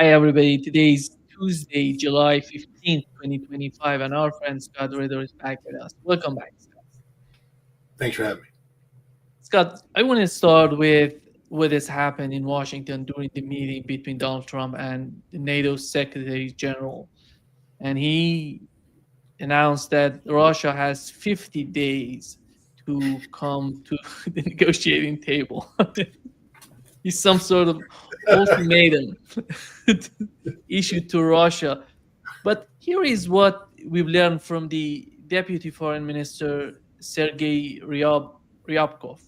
Hi, everybody. Today is Tuesday, July 15th, 2025, and our friend Scott Ritter is back with us. Welcome back, Scott. Thanks for having me. Scott, I want to start with what has happened in Washington during the meeting between Donald Trump and the NATO Secretary General. And he announced that Russia has 50 days to come to the negotiating table. It's some sort of ultimatum issued to Russia. But here is what we've learned from the Deputy Foreign Minister Sergei Ryabkov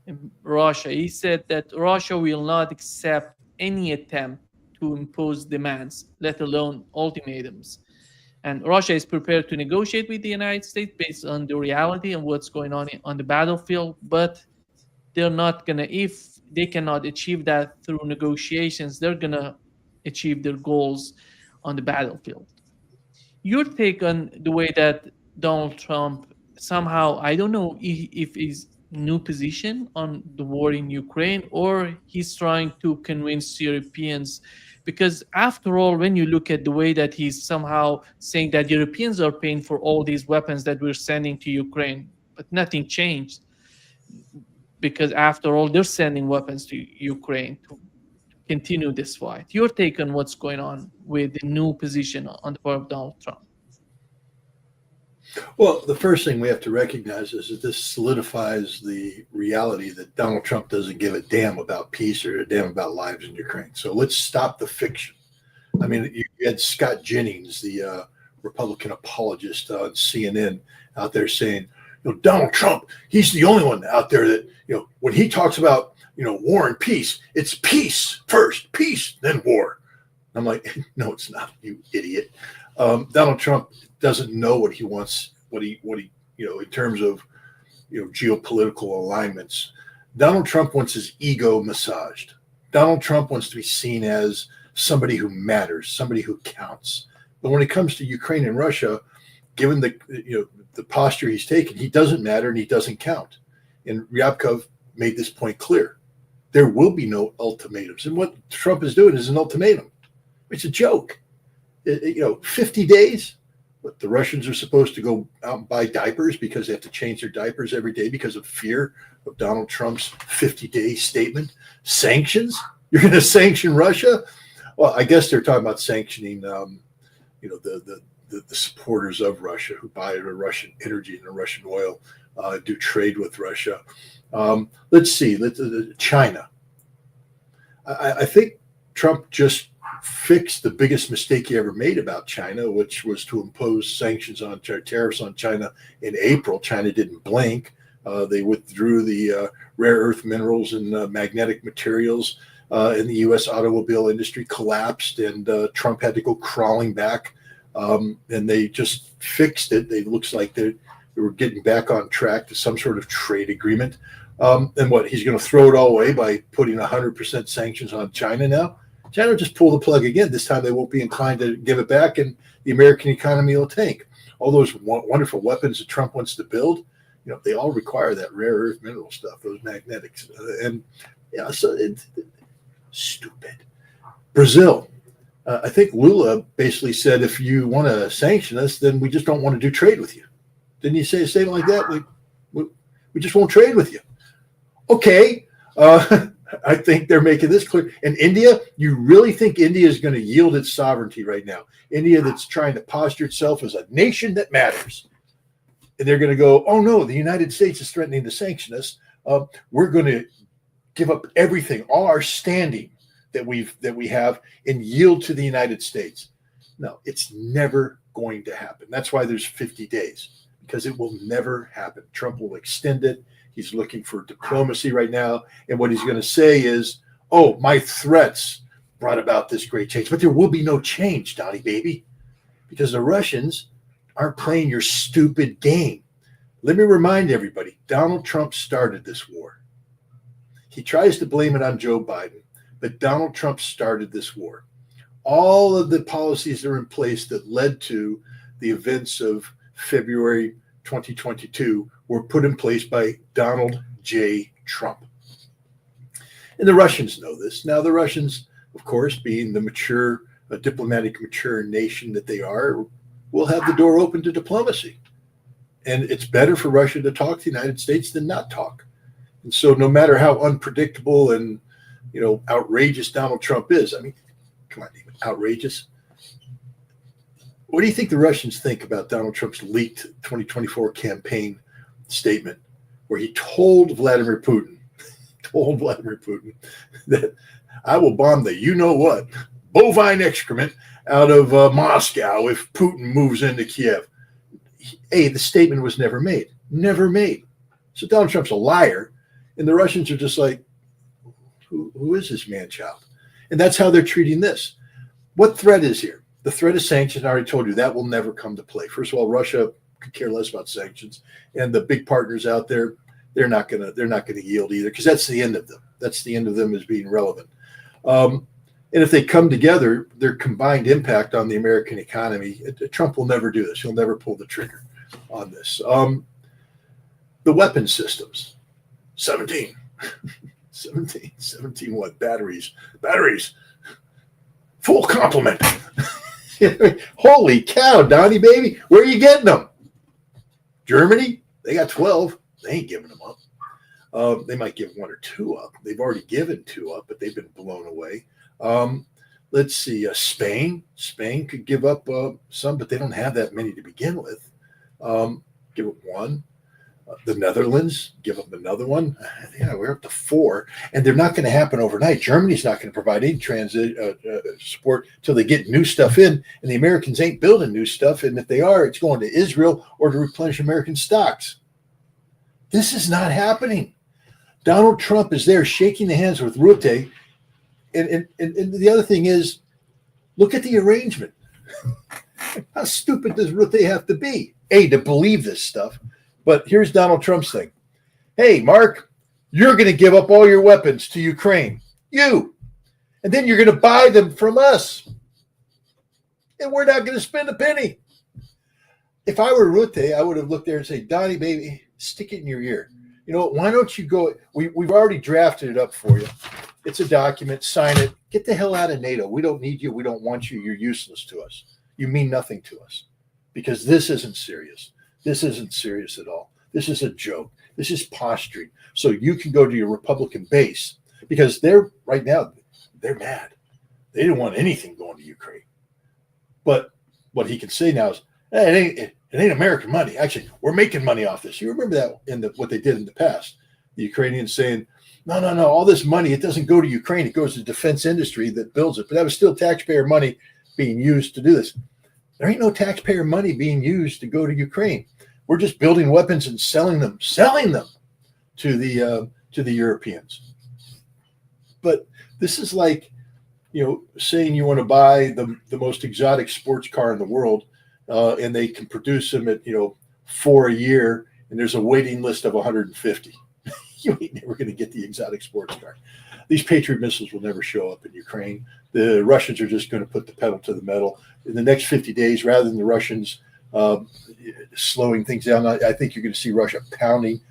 in Russia. He said that Russia will not accept any attempt to impose demands, let alone ultimatums. And Russia is prepared to negotiate with the United States based on the reality and what's going on the battlefield, but they're not gonna, if they cannot achieve that through negotiations, they're gonna achieve their goals on the battlefield. Your take on the way that Donald Trump somehow, I don't know if his new position on the war in Ukraine or he's trying to convince Europeans, because after all, when you look at the way that he's somehow saying that Europeans are paying for all these weapons that we're sending to Ukraine, but nothing changed, because after all, they're sending weapons to Ukraine to continue this fight. Your take on what's going on with the new position on the part of Donald Trump? Well, the first thing we have to recognize is that this solidifies the reality that Donald Trump doesn't give a damn about peace or a damn about lives in Ukraine. So let's stop the fiction. I mean, you had Scott Jennings, the Republican apologist on CNN, out there saying, Donald Trump, he's the only one out there that, when he talks about, war and peace, it's peace first, peace, then war. I'm like, no, it's not, you idiot. Donald Trump doesn't know what he wants, what he, in terms of, geopolitical alignments. Donald Trump wants his ego massaged. Donald Trump wants to be seen as somebody who matters, somebody who counts. But when it comes to Ukraine and Russia, given the posture he's taken, he doesn't matter and he doesn't count. And Ryabkov made this point clear. There will be no ultimatums. And what Trump is doing is an ultimatum. It's a joke. 50 days. What, the Russians are supposed to go out and buy diapers because they have to change their diapers every day because of fear of Donald Trump's 50-day statement? Sanctions? You're going to sanction Russia? Well, I guess they're talking about sanctioning, the supporters of Russia who buy the Russian energy and the Russian oil, do trade with Russia. Let's see. China. I think Trump just fixed the biggest mistake he ever made about China, which was to impose sanctions on tariffs on China in April. China didn't blink. They withdrew the rare earth minerals and magnetic materials, and the U.S. automobile industry collapsed, and Trump had to go crawling back. And they just fixed it. It looks like they were getting back on track to some sort of trade agreement. And what, he's going to throw it all away by putting 100% sanctions on China now? China will just pull the plug again. This time they won't be inclined to give it back, and the American economy will tank. All those wonderful weapons that Trump wants to build, they all require that rare earth mineral stuff, those magnetics. So it's stupid. Brazil. I think Lula basically said, if you want to sanction us, then we just don't want to do trade with you. Didn't he say a statement like that? We just won't trade with you. Okay. I think they're making this clear. And India, you really think India is going to yield its sovereignty right now? India that's trying to posture itself as a nation that matters. And they're going to go, oh no, the United States is threatening to sanction us. We're going to give up everything, all our standing that we have, and yield to the United States. No, it's never going to happen. That's why there's 50 days, because it will never happen. Trump will extend it. He's looking for diplomacy right now. And what he's going to say is, oh, my threats brought about this great change. But there will be no change, Donnie baby, because the Russians aren't playing your stupid game. Let me remind everybody, Donald Trump started this war. He tries to blame it on Joe Biden, but Donald Trump started this war. All of the policies that are in place that led to the events of February 2022 were put in place by Donald J. Trump. And the Russians know this. Now, the Russians, of course, being the mature, diplomatic, mature nation that they are, will have the door open to diplomacy. And it's better for Russia to talk to the United States than not talk. And so, no matter how unpredictable and outrageous Donald Trump is, I mean, come on, David, outrageous. What do you think the Russians think about Donald Trump's leaked 2024 campaign statement, where he told Vladimir Putin, that I will bomb the you-know-what, bovine excrement out of Moscow if Putin moves into Kiev? The statement was never made. Never made. So Donald Trump's a liar, and the Russians are just like, who is this man-child? And that's how they're treating this. What threat is here? The threat of sanctions, I already told you, that will never come to play. First of all, Russia could care less about sanctions, and the big partners out there, they're not gonna yield either, because that's the end of them. That's the end of them as being relevant. And if they come together, their combined impact on the American economy, Trump will never do this. He'll never pull the trigger on this. The weapon systems, 17 what? Batteries, full complement. Holy cow, Donnie, baby, where are you getting them? Germany, they got 12. They ain't giving them up. They might give one or two up. They've already given two up, but they've been blown away. Let's see, Spain could give up some, but they don't have that many to begin with. Give up one. The Netherlands, give them another one. Yeah, we're up to 4, and they're not going to happen overnight. Germany's not going to provide any transit support till they get new stuff in, and the Americans ain't building new stuff, and if they are, it's going to Israel or to replenish American stocks. This is not happening. Donald Trump is there shaking the hands with Ritter, and the other thing is, look at the arrangement. How stupid does Ritter have to be, to believe this stuff? But here's Donald Trump's thing. Hey, Mark, you're going to give up all your weapons to Ukraine. You. And then you're going to buy them from us. And we're not going to spend a penny. If I were Ritter, I would have looked there and said, Donnie, baby, stick it in your ear. Why don't you go? We've already drafted it up for you. It's a document. Sign it. Get the hell out of NATO. We don't need you. We don't want you. You're useless to us. You mean nothing to us. Because this isn't serious. This isn't serious at all. This is a joke. This is posturing. So you can go to your Republican base, because they're right now, they're mad. They didn't want anything going to Ukraine. But what he can say now is, hey, it ain't American money. Actually, we're making money off this. You remember that in what they did in the past. The Ukrainians saying, no, all this money, it doesn't go to Ukraine. It goes to the defense industry that builds it. But that was still taxpayer money being used to do this. There ain't no taxpayer money being used to go to Ukraine. We're just building weapons and selling them to the Europeans. But this is like, saying you want to buy the most exotic sports car in the world, and they can produce them at 4 a year, and there's a waiting list of 150. You ain't never going to get the exotic sports car. These Patriot missiles will never show up in Ukraine. The Russians are just going to put the pedal to the metal. In the next 50 days, rather than the Russians slowing things down, I think you're going to see Russia pounding.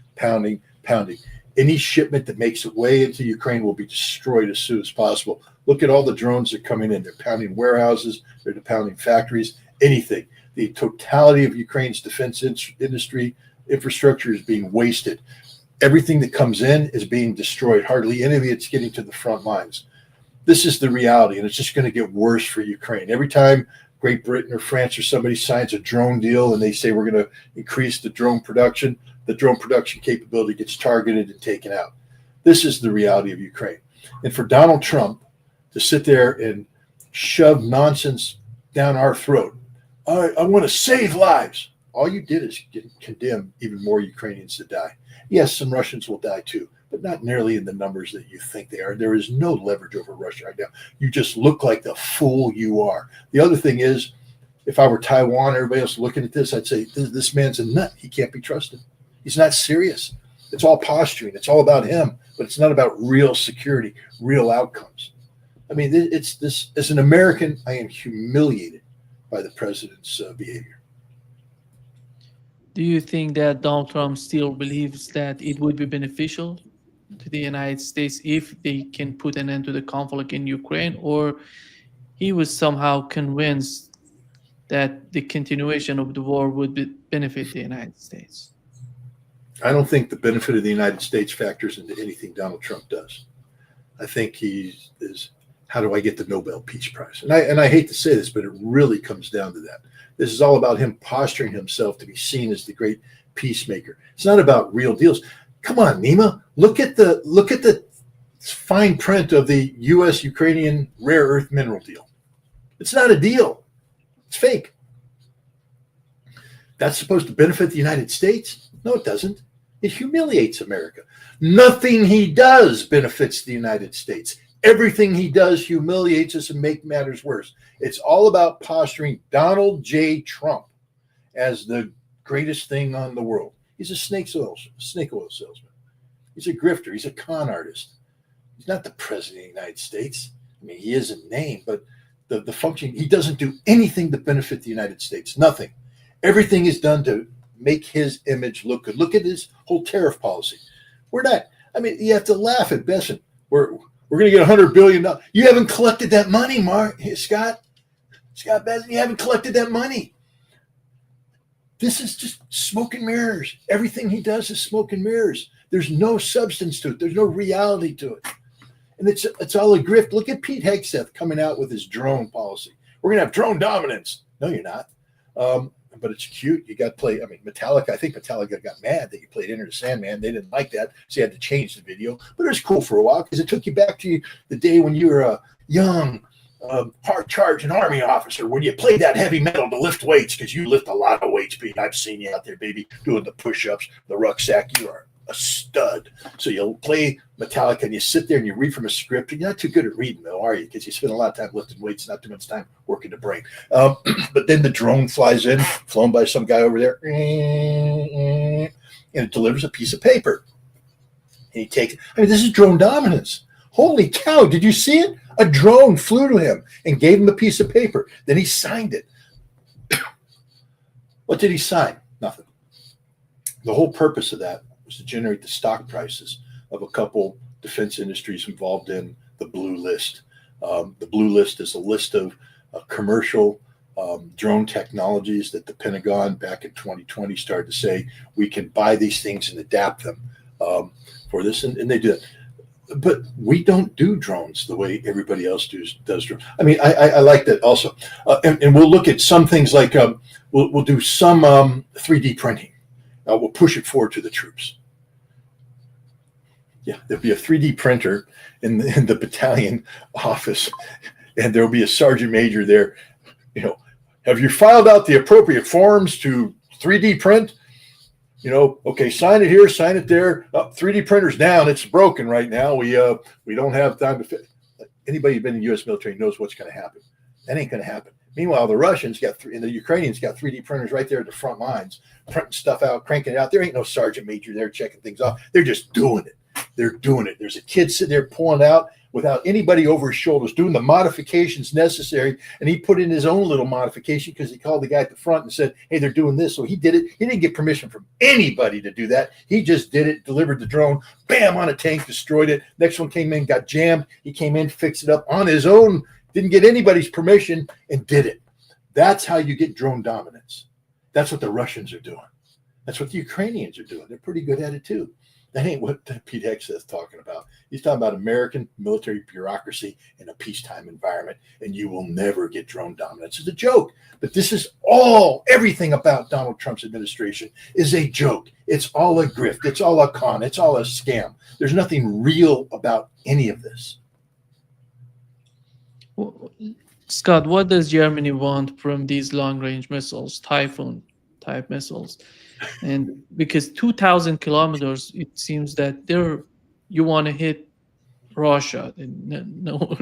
Any shipment that makes its way into Ukraine will be destroyed as soon as possible. Look at all the drones that are coming in. They're pounding warehouses. They're pounding factories, anything. The totality of Ukraine's defense industry infrastructure is being wasted. Everything that comes in is being destroyed. Hardly any of it's getting to the front lines. This is the reality, and it's just going to get worse for Ukraine. Every time Great Britain or France or somebody signs a drone deal and they say we're going to increase the drone production capability gets targeted and taken out. This is the reality of Ukraine. And for Donald Trump to sit there and shove nonsense down our throat, I want to save lives. All you did is condemn even more Ukrainians to die. Yes, some Russians will die too, but not nearly in the numbers that you think they are. There is no leverage over Russia right now. You just look like the fool you are. The other thing is, if I were Taiwan, everybody else looking at this, I'd say, this man's a nut. He can't be trusted. He's not serious. It's all posturing. It's all about him, but it's not about real security, real outcomes. I mean, it's this. As an American, I am humiliated by the president's behavior. Do you think that Donald Trump still believes that it would be beneficial to the United States if they can put an end to the conflict in Ukraine, or he was somehow convinced that the continuation of the war would benefit the United States. I don't think the benefit of the United States factors into anything Donald Trump does. I think he is, how do I get the Nobel Peace Prize? And I hate to say this, but it really comes down to that. This is all about him posturing himself to be seen as the great peacemaker. It's not about real deals. Come on, Nima, look at the fine print of the U.S. Ukrainian rare earth mineral deal. It's not a deal. It's fake. That's supposed to benefit the United States? No, it doesn't. It humiliates America. Nothing he does benefits the United States. Everything he does humiliates us and makes matters worse. It's all about posturing Donald J. Trump as the greatest thing on the world. He's a snake oil salesman. He's a grifter. He's a con artist. He's not the president of the United States. I mean, he is in name, but the function, he doesn't do anything to benefit the United States. Nothing. Everything is done to make his image look good. Look at his whole tariff policy. We're not, I mean, you have to laugh at Besson. We're going to get $100 billion. You haven't collected that money, Scott Besson, you haven't collected that money. This is just smoke and mirrors. Everything he does is smoke and mirrors. There's no substance to it. There's no reality to it. And it's all a grift. Look at Pete Hegseth coming out with his drone policy. We're going to have drone dominance. No, you're not. But it's cute. You got to play. I mean, Metallica. I think Metallica got mad that you played Enter the Sandman. They didn't like that, so you had to change the video. But it was cool for a while because it took you back to the day when you were a young, hard-charging Army officer, when you played that heavy metal to lift weights, because you lift a lot of weights, Pete. I've seen you out there, baby, doing the push-ups, the rucksack. You are a stud. So you'll play Metallica and you sit there and you read from a script. You're not too good at reading, though, are you? Because you spend a lot of time lifting weights, not too much time working the brain. But then the drone flies in, flown by some guy over there, and it delivers a piece of paper. And he takes, I mean, this is drone dominance. Holy cow, did you see it? A drone flew to him and gave him a piece of paper. Then he signed it. What did he sign? Nothing. The whole purpose of that was to generate the stock prices of a couple defense industries involved in the blue list. The blue list is a list of commercial drone technologies that the Pentagon back in 2020 started to say, we can buy these things and adapt them for this. And they do it. But we don't do drones the way everybody else does drones. I mean, I like that also. And we'll look at some things like we'll do some 3D printing. We'll push it forward to the troops. Yeah, there'll be a 3D printer in the battalion office, and there'll be a sergeant major there. You know, have you filed out the appropriate forms to 3D print? You know, okay, sign it here, sign it there. 3D printer's down; it's broken right now. We don't have time to fit. Anybody who's been in the U.S. military knows what's going to happen. That ain't going to happen. Meanwhile, the Russians and the Ukrainians got 3D printers right there at the front lines, printing stuff out, cranking it out. There ain't no sergeant major there checking things off. They're just doing it. They're doing it. There's a kid sitting there pulling out without anybody over his shoulders, doing the modifications necessary. And he put in his own little modification because he called the guy at the front and said, hey, they're doing this. So he did it. He didn't get permission from anybody to do that. He just did it, delivered the drone, bam, on a tank, destroyed it. Next one came in, got jammed. He came in, fixed it up on his own, didn't get anybody's permission, and did it. That's how you get drone dominance. That's what the Russians are doing. That's what the Ukrainians are doing. They're pretty good at it too. That ain't what Pete Hegseth is talking about. He's talking about American military bureaucracy in a peacetime environment, and you will never get drone dominance. It's a joke. But this is everything about Donald Trump's administration is a joke. It's all a grift. It's all a con. It's all a scam. There's nothing real about any of this. Well, Scott, what does Germany want from these long-range missiles, Typhoon type missiles? And because 2,000 kilometers, it seems that you want to hit Russia. No,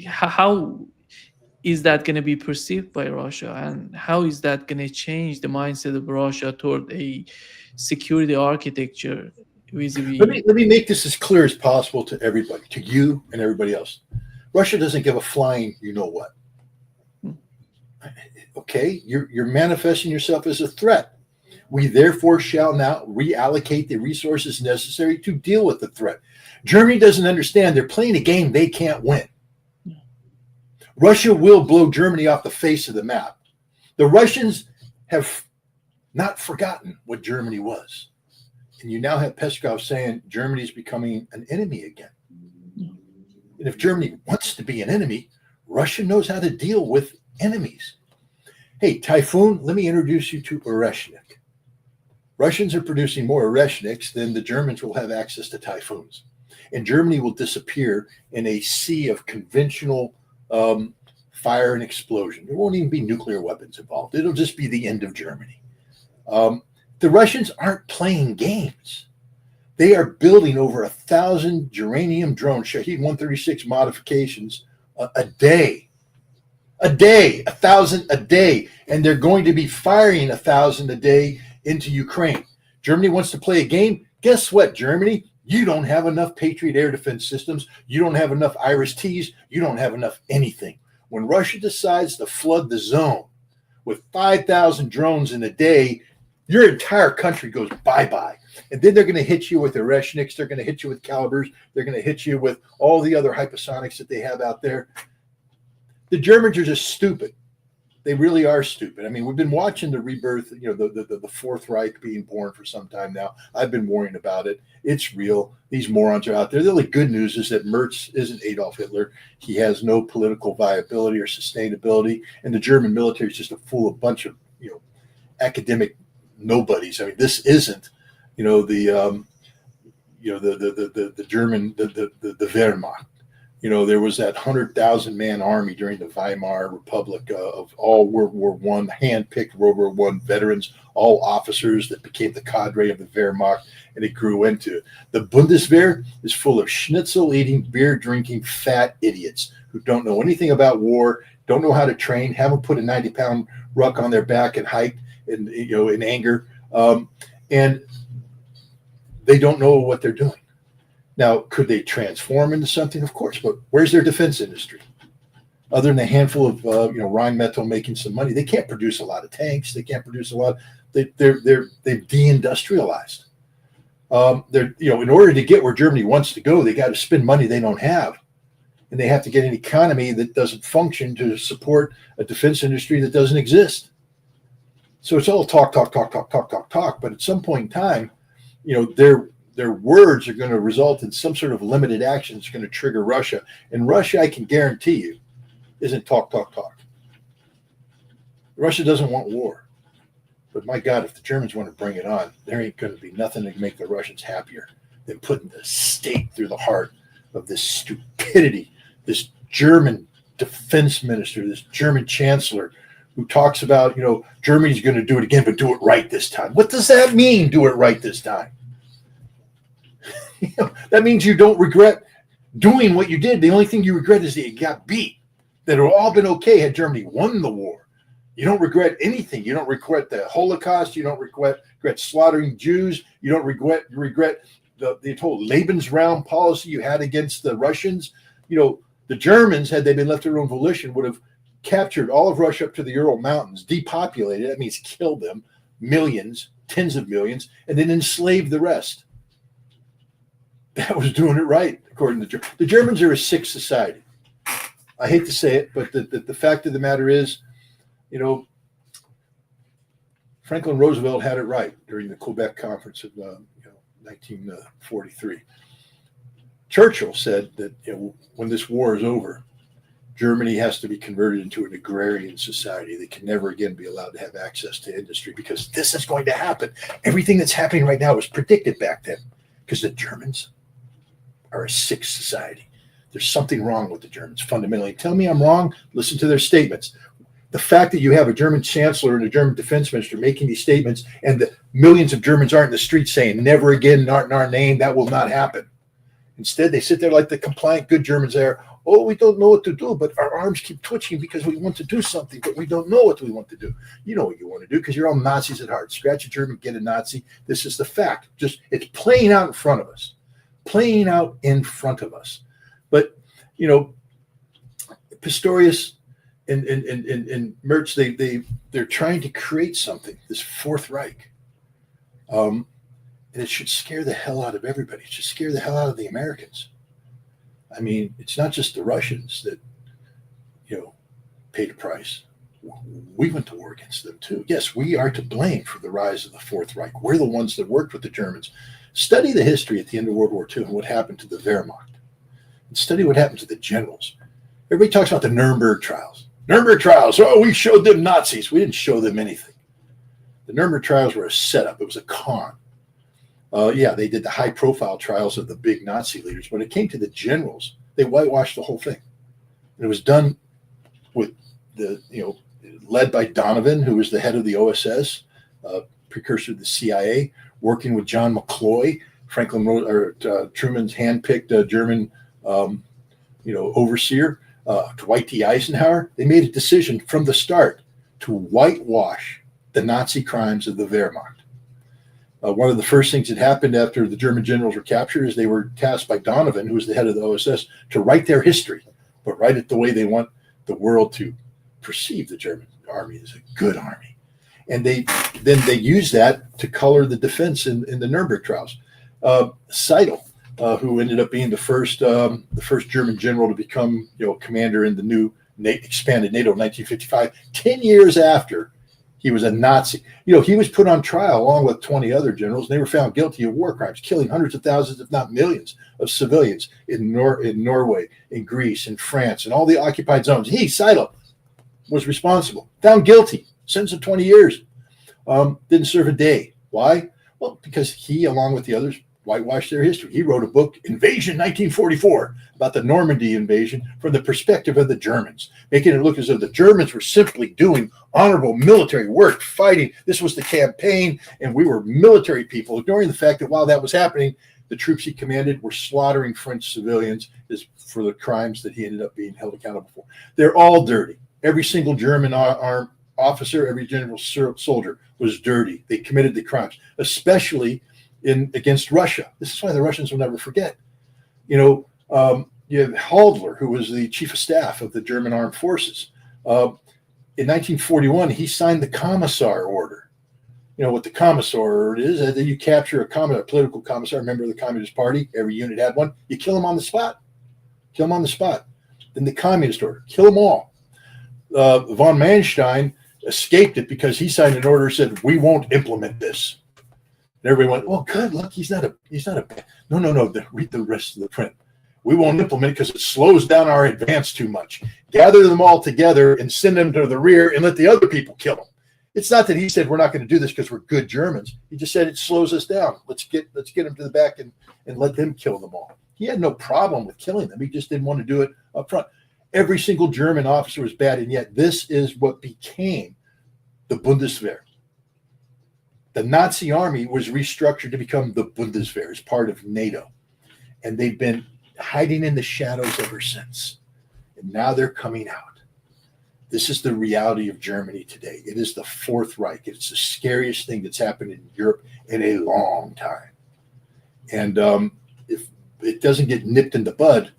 how is that going to be perceived by Russia, and how is that going to change the mindset of Russia toward a security architecture? Vis-a-vis? Let me make this as clear as possible to everybody, to you and everybody else. Russia doesn't give a flying you know what. Okay, you're manifesting yourself as a threat. We therefore shall now reallocate the resources necessary to deal with the threat. Germany doesn't understand. They're playing a game they can't win. Russia will blow Germany off the face of the map. The Russians have not forgotten what Germany was. And you now have Peskov saying Germany is becoming an enemy again. And if Germany wants to be an enemy, Russia knows how to deal with enemies. Hey, Typhoon, let me introduce you to Oreshnik. Russians are producing more Oreshniks than the Germans will have access to Typhoons. And Germany will disappear in a sea of conventional fire and explosion. There won't even be nuclear weapons involved. It'll just be the end of Germany. The Russians aren't playing games. They are building over 1,000 uranium drones, Shahed 136 modifications a day. 1,000 a day. And they're going to be firing 1,000 a day into Ukraine. Germany wants to play a game. Guess what, Germany? You don't have enough Patriot air defense systems. You don't have enough Iris-Ts. You don't have enough anything. When Russia decides to flood the zone with 5,000 drones in a day, your entire country goes bye-bye. And then they're going to hit you with Oreshniks. They're going to hit you with Calibers. They're going to hit you with all the other hypersonics that they have out there. The Germans are just stupid. They really are stupid. I mean, we've been watching the rebirth, the Fourth Reich being born for some time now. I've been worrying about it. It's real. These morons are out there. The only good news is that Merz isn't Adolf Hitler. He has no political viability or sustainability. And the German military is just a bunch of, academic nobodies. I mean, this isn't, the German, the Wehrmacht. There was that 100,000 man army during the Weimar Republic of all World War I, hand-picked World War I veterans, all officers that became the cadre of the Wehrmacht, and it grew into it. The Bundeswehr is full of schnitzel-eating, beer-drinking, fat idiots who don't know anything about war, don't know how to train, haven't put a 90-pound ruck on their back and hiked in anger, and they don't know what they're doing. Now, could they transform into something? Of course, but where's their defense industry? Other than a handful of Rheinmetall making some money, they can't produce a lot of tanks. They can't produce a lot. They've deindustrialized. In order to get where Germany wants to go, they got to spend money they don't have, and they have to get an economy that doesn't function to support a defense industry that doesn't exist. So it's all talk. But at some point in time, their words are going to result in some sort of limited action that's going to trigger Russia. And Russia, I can guarantee you, isn't talk. Russia doesn't want war. But my God, if the Germans want to bring it on, there ain't going to be nothing to make the Russians happier than putting the stake through the heart of this stupidity, this German defense minister, this German chancellor who talks about, Germany's going to do it again, but do it right this time. What does that mean, do it right this time? That means you don't regret doing what you did. The only thing you regret is that you got beat. That it would all been okay had Germany won the war. You don't regret anything. You don't regret the Holocaust. You don't regret slaughtering Jews. You don't regret the whole Lebensraum policy you had against the Russians. The Germans, had they been left to their own volition, would have captured all of Russia up to the Ural Mountains, depopulated. That means killed them, millions, tens of millions, and then enslaved the rest. That was doing it right, according to the Germans are a sick society. I hate to say it, but the fact of the matter is, Franklin Roosevelt had it right during the Quebec Conference of 1943. Churchill said that when this war is over, Germany has to be converted into an agrarian society. They can never again be allowed to have access to industry because this is going to happen. Everything that's happening right now was predicted back then because the Germans are a sick society. There's something wrong with the Germans fundamentally. Tell me I'm wrong. Listen to their statements. The fact that you have a German chancellor and a German defense minister making these statements and the millions of Germans aren't in the streets saying never again, not in our name, that will not happen. Instead, they sit there like the compliant good Germans are. Oh, we don't know what to do, but our arms keep twitching because we want to do something, but we don't know what we want to do. You know what you want to do because you're all Nazis at heart. Scratch a German, get a Nazi. This is the fact. It's playing out in front of us. But, Pistorius and Merz, they're trying to create something, this Fourth Reich. And it should scare the hell out of everybody. It should scare the hell out of the Americans. I mean, it's not just the Russians that, paid a price. We went to war against them too. Yes, we are to blame for the rise of the Fourth Reich. We're the ones that worked with the Germans. Study the history at the end of World War II and what happened to the Wehrmacht. And study what happened to the generals. Everybody talks about the Nuremberg trials. Nuremberg trials. Oh, we showed them Nazis. We didn't show them anything. The Nuremberg trials were a setup. It was a con. They did the high-profile trials of the big Nazi leaders. When it came to the generals, they whitewashed the whole thing. And it was done with led by Donovan, who was the head of the OSS, precursor to the CIA, working with John McCloy, Truman's handpicked German, overseer, Dwight D. Eisenhower. They made a decision from the start to whitewash the Nazi crimes of the Wehrmacht. One of the first things that happened after the German generals were captured is they were tasked by Donovan, who was the head of the OSS, to write their history, but write it the way they want the world to perceive the German army as a good army. And they use that to color the defense in the Nuremberg trials. Seidel, who ended up being the first German general to become commander in the new expanded NATO in 1955, 10 years after he was a Nazi. He was put on trial along with 20 other generals, and they were found guilty of war crimes, killing hundreds of thousands, if not millions, of civilians in Norway, in Greece, in France, and all the occupied zones. He, Seidel, was responsible, found guilty, sentenced to 20 years, didn't serve a day. Why? Well, because he, along with the others, whitewashed their history. He wrote a book, Invasion 1944, about the Normandy invasion from the perspective of the Germans, making it look as though the Germans were simply doing honorable military work, fighting. This was the campaign, and we were military people, ignoring the fact that while that was happening, the troops he commanded were slaughtering French civilians for the crimes that he ended up being held accountable for. They're all dirty. Every single German armed officer, every general soldier was dirty. They committed the crimes, especially against Russia. This is why the Russians will never forget. You have Halder, who was the chief of staff of the German armed forces. In 1941, he signed the Commissar Order. You know what the Commissar Order is? That you capture a political commissar, a member of the Communist Party. Every unit had one. You kill him on the spot. Kill him on the spot. Then the Communist Order. Kill them all. Von Manstein escaped it because he signed an order that said, we won't implement this. And everybody went, well, good, look, he's not a no, read the rest of the print. We won't implement it because it slows down our advance too much. Gather them all together and send them to the rear and let the other people kill them. It's not that he said we're not going to do this because we're good Germans. He just said it slows us down. Let's get them to the back and let them kill them all. He had no problem with killing them. He just didn't want to do it up front. Every single German officer was bad, and yet this is what became the Bundeswehr. The Nazi army was restructured to become the Bundeswehr as part of NATO. And they've been hiding in the shadows ever since. And now they're coming out. This is the reality of Germany today. It is the Fourth Reich. It's the scariest thing that's happened in Europe in a long time. And if it doesn't get nipped in the bud,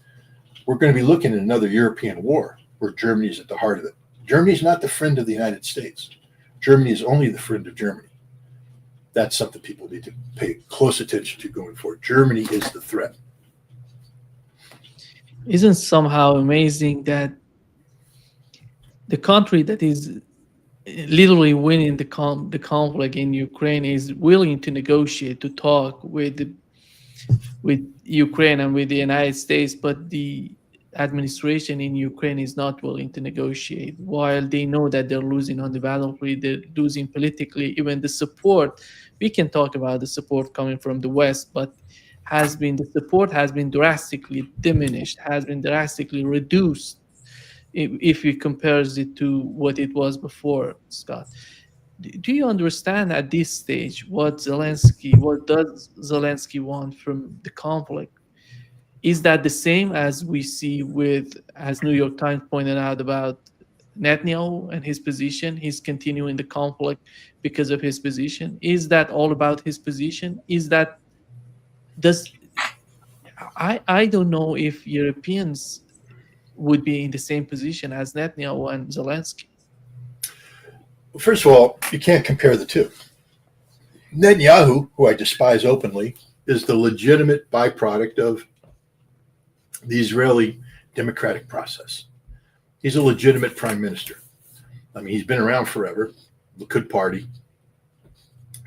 we're going to be looking at another European war where Germany is at the heart of it. Germany is not the friend of the United States. Germany is only the friend of Germany. That's something people need to pay close attention to going forward. Germany is the threat. Isn't somehow amazing that the country that is literally winning the conflict in Ukraine is willing to negotiate, to talk with Ukraine and with the United States, but the administration in Ukraine is not willing to negotiate, while they know that they're losing on the battlefield, they're losing politically. Even the support, we can talk about the support coming from the West, but the support has been drastically diminished, has been drastically reduced if we compares it to what it was before, Scott. Do you understand at this stage what does Zelensky want from the conflict? Is that the same as we see as New York Times pointed out about Netanyahu and his position? He's continuing the conflict because of his position. Is that all about his position? I don't know if Europeans would be in the same position as Netanyahu and Zelensky. Well, first of all, you can't compare the two. Netanyahu, who I despise openly, is the legitimate byproduct of the Israeli democratic process. He's a legitimate prime minister. I mean, he's been around forever, Likud party.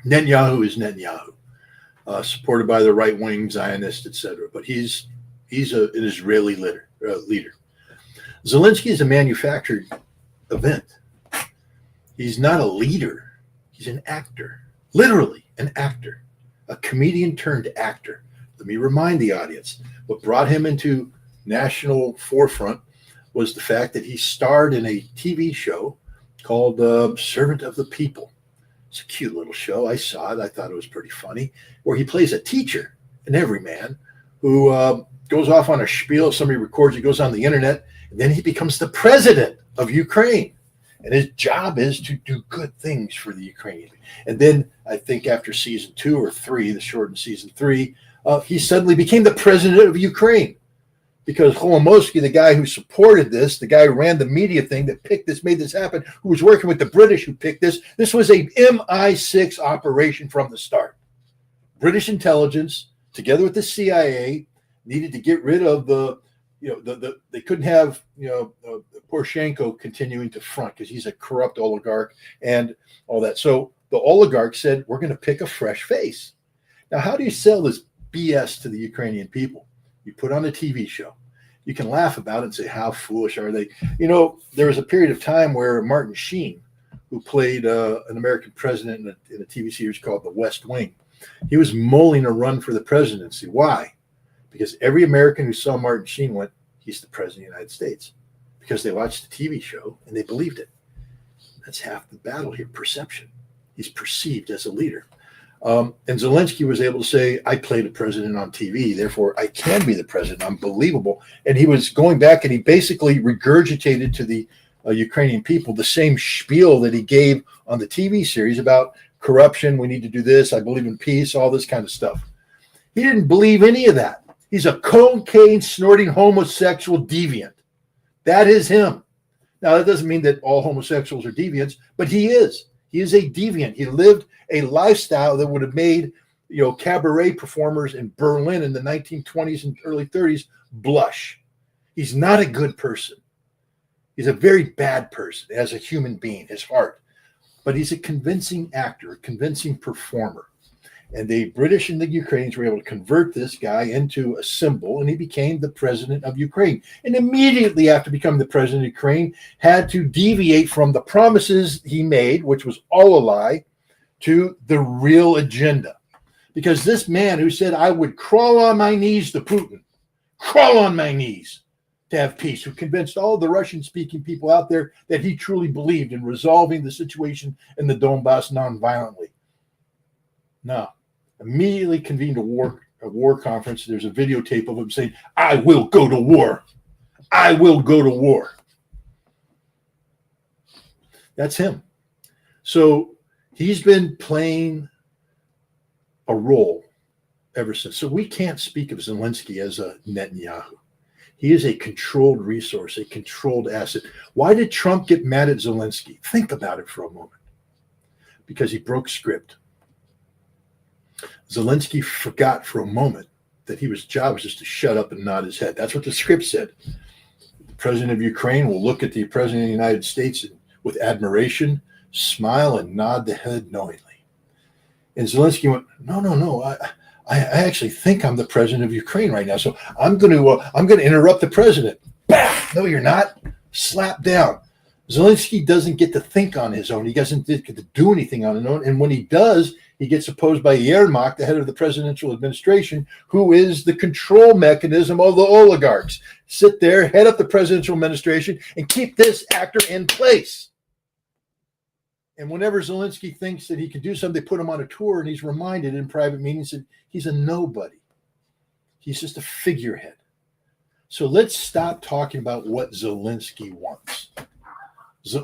Netanyahu is Netanyahu, supported by the right-wing Zionists, etc. But he's an Israeli leader. Zelensky is a manufactured event. He's not a leader. He's an actor, literally an actor, a comedian turned actor. Let me remind the audience, what brought him into national forefront was the fact that he starred in a TV show called Servant of the People. It's a cute little show. I saw it. I thought it was pretty funny, where he plays a teacher, an everyman, who goes off on a spiel. Somebody records, he goes on the internet, and then he becomes the president of Ukraine. And his job is to do good things for the Ukrainian. And then I think after season 2 or 3, the shortened season 3, he suddenly became the president of Ukraine. Because Holomowski, the guy who supported this, the guy who ran the media thing that picked this, made this happen, who was working with the British who picked this was a MI6 operation from the start. British intelligence, together with the CIA, needed to get rid of they couldn't have, Poroshenko continuing to front because he's a corrupt oligarch and all that. So the oligarch said, we're going to pick a fresh face. Now, how do you sell this BS to the Ukrainian people? You put on a TV show. You can laugh about it and say, how foolish are they? There was a period of time where Martin Sheen, who played an American president in a TV series called The West Wing, he was mulling a run for the presidency. Why? Because every American who saw Martin Sheen went, he's the president of the United States. Because they watched the TV show and they believed it. That's half the battle here, perception. He's perceived as a leader. And Zelensky was able to say, I played a president on TV, therefore I can be the president. I'm believable. And he was going back and he basically regurgitated to the Ukrainian people the same spiel that he gave on the TV series about corruption. We need to do this. I believe in peace, all this kind of stuff. He didn't believe any of that. He's a cocaine snorting homosexual deviant. That is him. Now, that doesn't mean that all homosexuals are deviants, but he is. He is a deviant. He lived a lifestyle that would have made, cabaret performers in Berlin in the 1920s and early 30s blush. He's not a good person. He's a very bad person as a human being, his heart. But he's a convincing actor, a convincing performer. And the British and the Ukrainians were able to convert this guy into a symbol, and he became the president of Ukraine. And immediately after becoming the president of Ukraine, had to deviate from the promises he made, which was all a lie, to the real agenda. Because this man who said, I would crawl on my knees to Putin, crawl on my knees to have peace, who convinced all the Russian-speaking people out there that he truly believed in resolving the situation in the Donbass nonviolently. No. Immediately convened a war conference. There's a videotape of him saying, I will go to war. I will go to war. That's him. So he's been playing a role ever since. So we can't speak of Zelensky as a Netanyahu. He is a controlled resource, a controlled asset. Why did Trump get mad at Zelensky? Think about it for a moment. Because he broke script. Zelensky forgot for a moment that his job was just to shut up and nod his head. That's what the script said. The president of Ukraine will look at the president of the United States with admiration, smile, and nod the head knowingly. And Zelensky went, no. I actually think I'm the president of Ukraine right now, so I'm going to interrupt the president. Bah! No, you're not. Slap down. Zelensky doesn't get to think on his own. He doesn't get to do anything on his own. And when he does, he gets opposed by Yermak, the head of the presidential administration, who is the control mechanism of the oligarchs. Sit there, head up the presidential administration, and keep this actor in place. And whenever Zelensky thinks that he can do something, they put him on a tour, and he's reminded in private meetings that he's a nobody. He's just a figurehead. So let's stop talking about what Zelensky wants.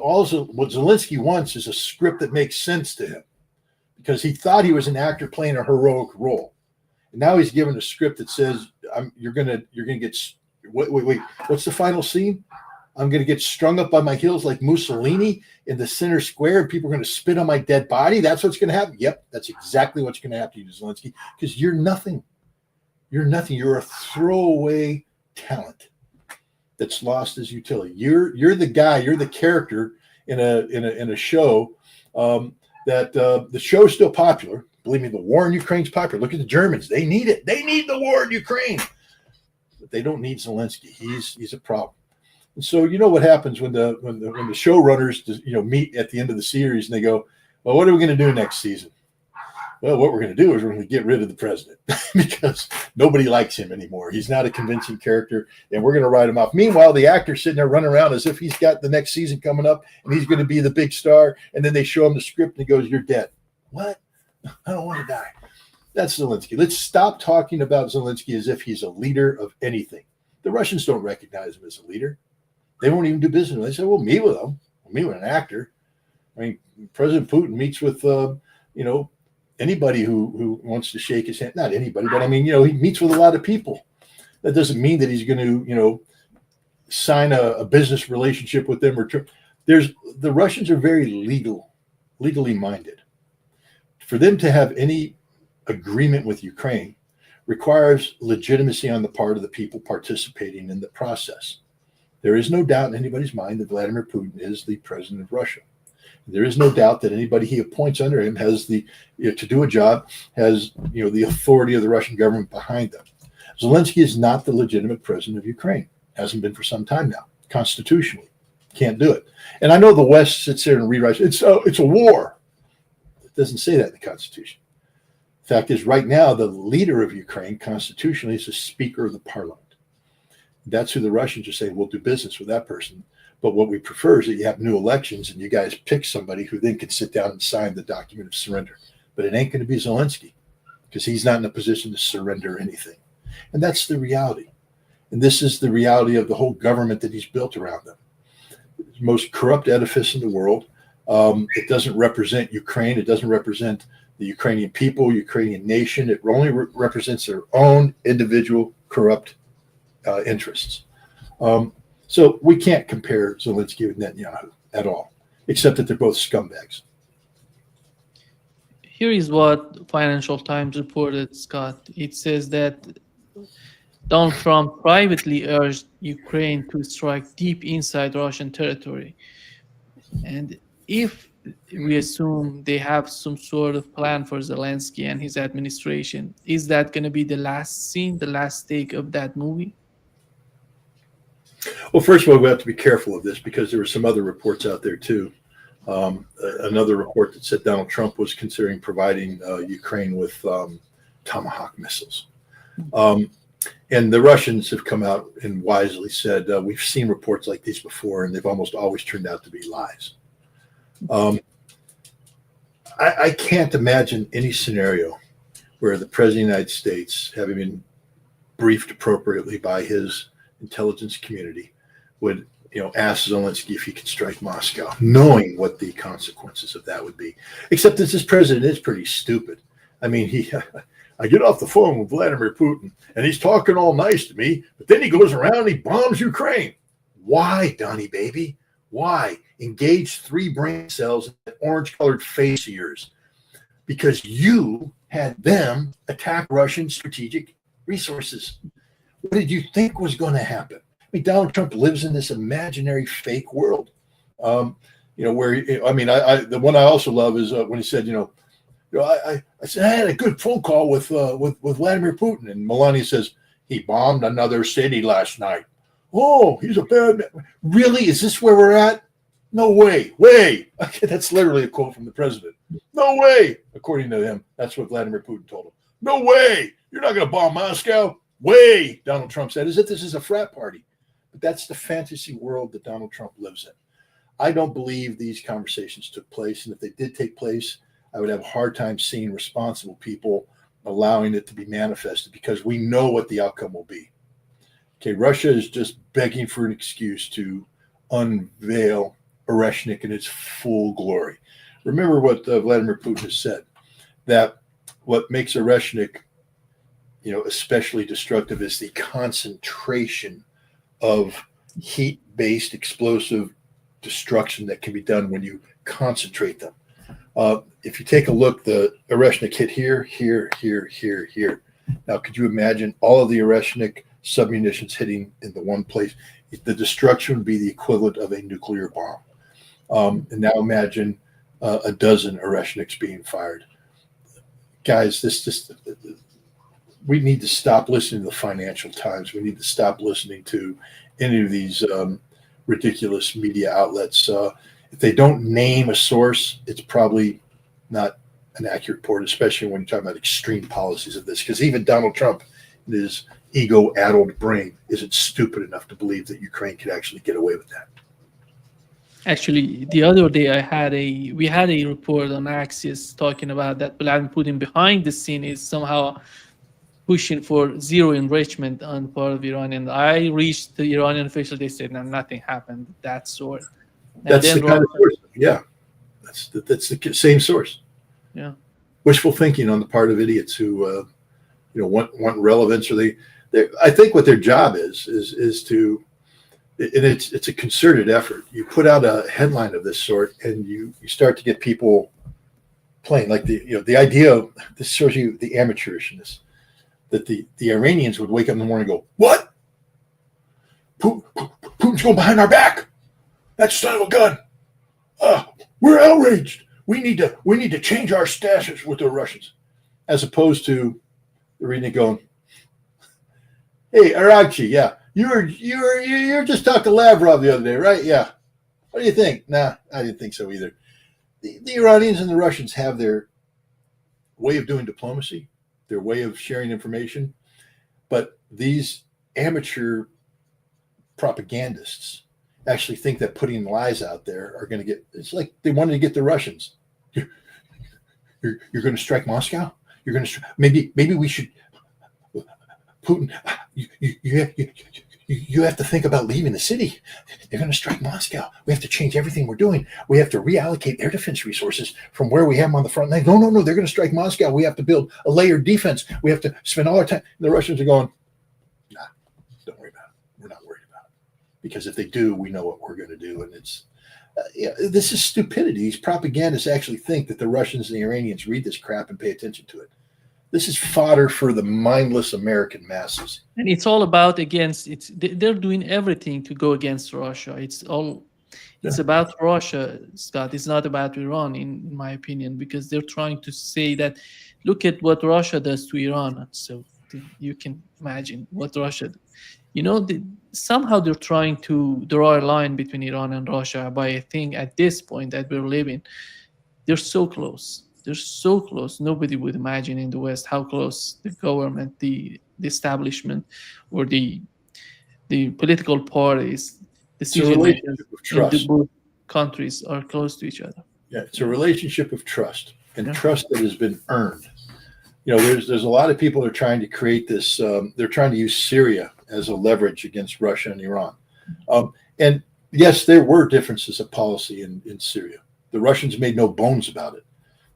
Also, what Zelensky wants is a script that makes sense to him, because he thought he was an actor playing a heroic role, and now he's given a script that says you're gonna get wait. What's the final scene? I'm going to get strung up on my heels like Mussolini in the center square, and people are going to spit on my dead body. That's what's going to happen. Yep, that's exactly what's going to happen to you, Zelensky, because you're nothing. You're nothing. You're a throwaway talent that's lost his utility. You're the guy. You're the character in a show that the show's still popular. Believe me, the war in Ukraine's popular. Look at the Germans. They need it. They need the war in Ukraine. But they don't need Zelensky. He's a problem. And so you know what happens when the showrunners meet at the end of the series and they go, well, what are we going to do next season? Well, what we're going to do is we're going to get rid of the president because nobody likes him anymore. He's not a convincing character, and we're going to write him off. Meanwhile, the actor's sitting there running around as if he's got the next season coming up and he's going to be the big star. And then they show him the script and he goes, "You're dead." What? I don't want to die. That's Zelensky. Let's stop talking about Zelensky as if he's a leader of anything. The Russians don't recognize him as a leader. They won't even do business with him. They say, "We'll meet with him. We'll meet with an actor." I mean, President Putin meets with, anybody who wants to shake his hand. Not anybody, but I mean, he meets with a lot of people. That doesn't mean that he's going to, sign a business relationship with them. The Russians are very legally minded. For them to have any agreement with Ukraine requires legitimacy on the part of the people participating in the process. There is no doubt in anybody's mind that Vladimir Putin is the president of Russia. There is no doubt that anybody he appoints under him has to do a job, has the authority of the Russian government behind them. Zelensky is not the legitimate president of Ukraine. Hasn't been for some time now. Constitutionally, can't do it. And I know the West sits there and rewrites it's a war. It doesn't say that in the Constitution. The fact is, right now, the leader of Ukraine constitutionally is the Speaker of the Parliament. That's who the Russians are saying, we'll do business with that person. But what we prefer is that you have new elections and you guys pick somebody who then can sit down and sign the document of surrender. But it ain't going to be Zelensky because he's not in a position to surrender anything. And that's the reality. And this is the reality of the whole government that he's built around them. It's the most corrupt edifice in the world. It doesn't represent Ukraine. It doesn't represent the Ukrainian people, Ukrainian nation. It only represents their own individual corrupt interests. So we can't compare Zelensky with Netanyahu at all, except that they're both scumbags. Here is what Financial Times reported, Scott. It says that Donald Trump privately urged Ukraine to strike deep inside Russian territory. And if we assume they have some sort of plan for Zelensky and his administration, is that going to be the last scene, the last take of that movie? Well, first of all, we have to be careful of this because there were some other reports out there too. Another report that said Donald Trump was considering providing Ukraine with Tomahawk missiles. And the Russians have come out and wisely said, we've seen reports like these before, and they've almost always turned out to be lies. I can't imagine any scenario where the President of the United States, having been briefed appropriately by his intelligence community, would ask Zelensky if he could strike Moscow, knowing what the consequences of that would be. Except that this president is pretty stupid. I mean, I get off the phone with Vladimir Putin, and he's talking all nice to me, but then he goes around and he bombs Ukraine. Why, Donnie baby? Why? Engage 3 brain cells in that orange-colored face of yours. Because you had them attack Russian strategic resources. What did you think was going to happen? I mean, Donald Trump lives in this imaginary fake world. Where the one I also love is when he said, I said I had a good phone call with Vladimir Putin, and Melania says he bombed another city last night. Oh, he's a bad man. Really? Is this where we're at? No way. Way. Okay, that's literally a quote from the president. No way. According to him, that's what Vladimir Putin told him. No way. You're not going to bomb Moscow. Way. Donald Trump said, as if this is a frat party. But that's the fantasy world that Donald Trump lives in. I don't believe these conversations took place. And if they did take place, I would have a hard time seeing responsible people allowing it to be manifested because we know what the outcome will be. Okay, Russia is just begging for an excuse to unveil Oreshnik in its full glory. Remember what Vladimir Putin has said, that what makes Oreshnik, especially destructive is the concentration of heat-based explosive destruction that can be done when you concentrate them. If you take a look, the Oreshnik hit here, here, here, here, here. Now, could you imagine all of the Oreshnik submunitions hitting in the one place? The destruction would be the equivalent of a nuclear bomb. And now imagine a dozen Oreshniks being fired. Guys, we need to stop listening to the Financial Times. We need to stop listening to any of these ridiculous media outlets. If they don't name a source, it's probably not an accurate report, especially when you're talking about extreme policies of this. Because even Donald Trump, in his ego-addled brain, isn't stupid enough to believe that Ukraine could actually get away with that. Actually, the other day we had a report on Axios talking about that Vladimir Putin behind the scene is somehow pushing for zero enrichment on part of Iran. And I reached the Iranian official, they said, no, nothing happened of that sort. And that's the kind of source. Yeah, that's the same source. Yeah, wishful thinking on the part of idiots who want relevance, or they I think what their job is to, and it's a concerted effort. You put out a headline of this sort, and you start to get people playing like the idea of this shows you the amateurishness that the Iranians would wake up in the morning and go, what? Putin's going behind our back. That son of a gun. We're outraged. We need to change our status with the Russians, as opposed to reading it going, hey, Aragchi, yeah, you were just talking to Lavrov the other day, right? Yeah. What do you think? Nah, I didn't think so either. The Iranians and the Russians have their way of doing diplomacy, their way of sharing information, but these amateur propagandists actually think that putting lies out there are going to get, it's like they wanted to get the Russians. You're going to strike Moscow? You're going to, maybe we should, Putin, you have to think about leaving the city. They're going to strike Moscow. We have to change everything we're doing. We have to reallocate air defense resources from where we have them on the front line. No, they're going to strike Moscow. We have to build a layered defense. We have to spend all our time. The Russians are going, nah, don't worry about it. We're not worried about it. Because if they do, we know what we're going to do. And it's, this is stupidity. These propagandists actually think that the Russians and the Iranians read this crap and pay attention to it. This is fodder for the mindless American masses. And it's all about they're doing everything to go against Russia. It's about Russia, Scott. It's not about Iran, in my opinion, because they're trying to say that, look at what Russia does to Iran. So you can imagine what Russia, somehow they're trying to draw a line between Iran and Russia by a thing at this point that we're living. They're so close. They're so close. Nobody would imagine in the West how close the government, the establishment, or the political parties, decision makers in both countries are close to each other. Yeah, it's a relationship of trust, and trust that has been earned. There's a lot of people that are trying to create this. They're trying to use Syria as a leverage against Russia and Iran. And yes, there were differences of policy in Syria. The Russians made no bones about it.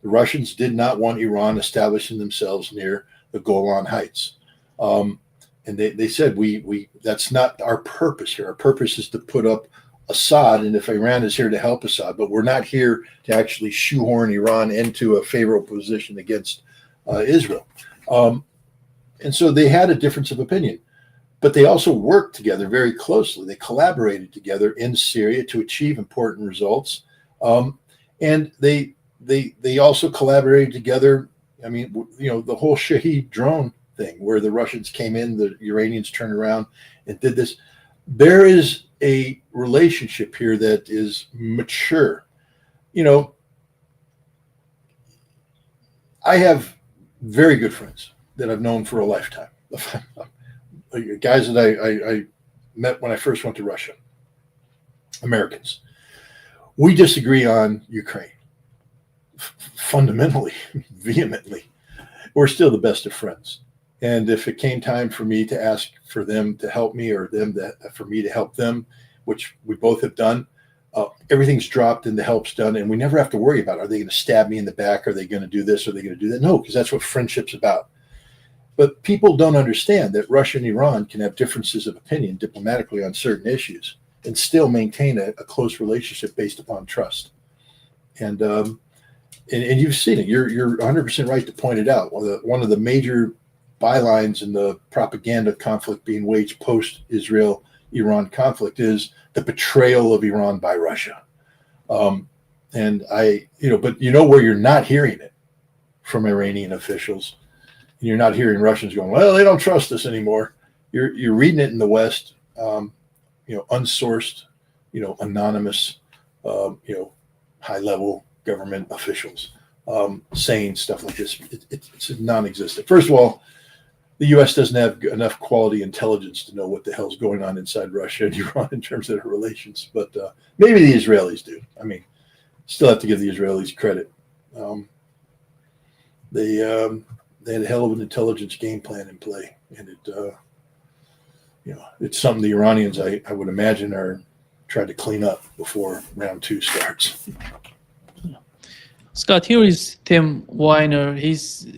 The Russians did not want Iran establishing themselves near the Golan Heights. And they said, we that's not our purpose here. Our purpose is to put up Assad, and if Iran is here to help Assad, but we're not here to actually shoehorn Iran into a favorable position against Israel. And so they had a difference of opinion, but they also worked together very closely. They collaborated together in Syria to achieve important results. And they also collaborated together. I mean, the whole Shahed drone thing where the Russians came in, the Iranians turned around and did this. There is a relationship here that is mature. I have very good friends that I've known for a lifetime. Guys that I met when I first went to Russia, Americans. We disagree on Ukraine. Fundamentally, vehemently, we're still the best of friends. And if it came time for me to ask for them to help me, or for me to help them, which we both have done, everything's dropped and the help's done, and we never have to worry about, are they going to stab me in the back? Are they going to do this? Are they going to do that? No, because that's what friendship's about. But people don't understand that Russia and Iran can have differences of opinion diplomatically on certain issues and still maintain a close relationship based upon trust. And you've seen it. You're 100% right to point it out. One of the major bylines in the propaganda conflict being waged post-Israel-Iran conflict is the betrayal of Iran by Russia. But where you're not hearing it from Iranian officials, and you're not hearing Russians going, well, they don't trust us anymore. You're reading it in the West, unsourced, anonymous, high-level government officials saying stuff like this. It's non-existent. First of all, the U.S. doesn't have enough quality intelligence to know what the hell's going on inside Russia and Iran in terms of their relations. But maybe the Israelis do. I mean, still have to give the Israelis credit. They had a hell of an intelligence game plan in play, and it's something the Iranians, I would imagine, are trying to clean up before round 2 starts. Scott, here is Tim Weiner. He's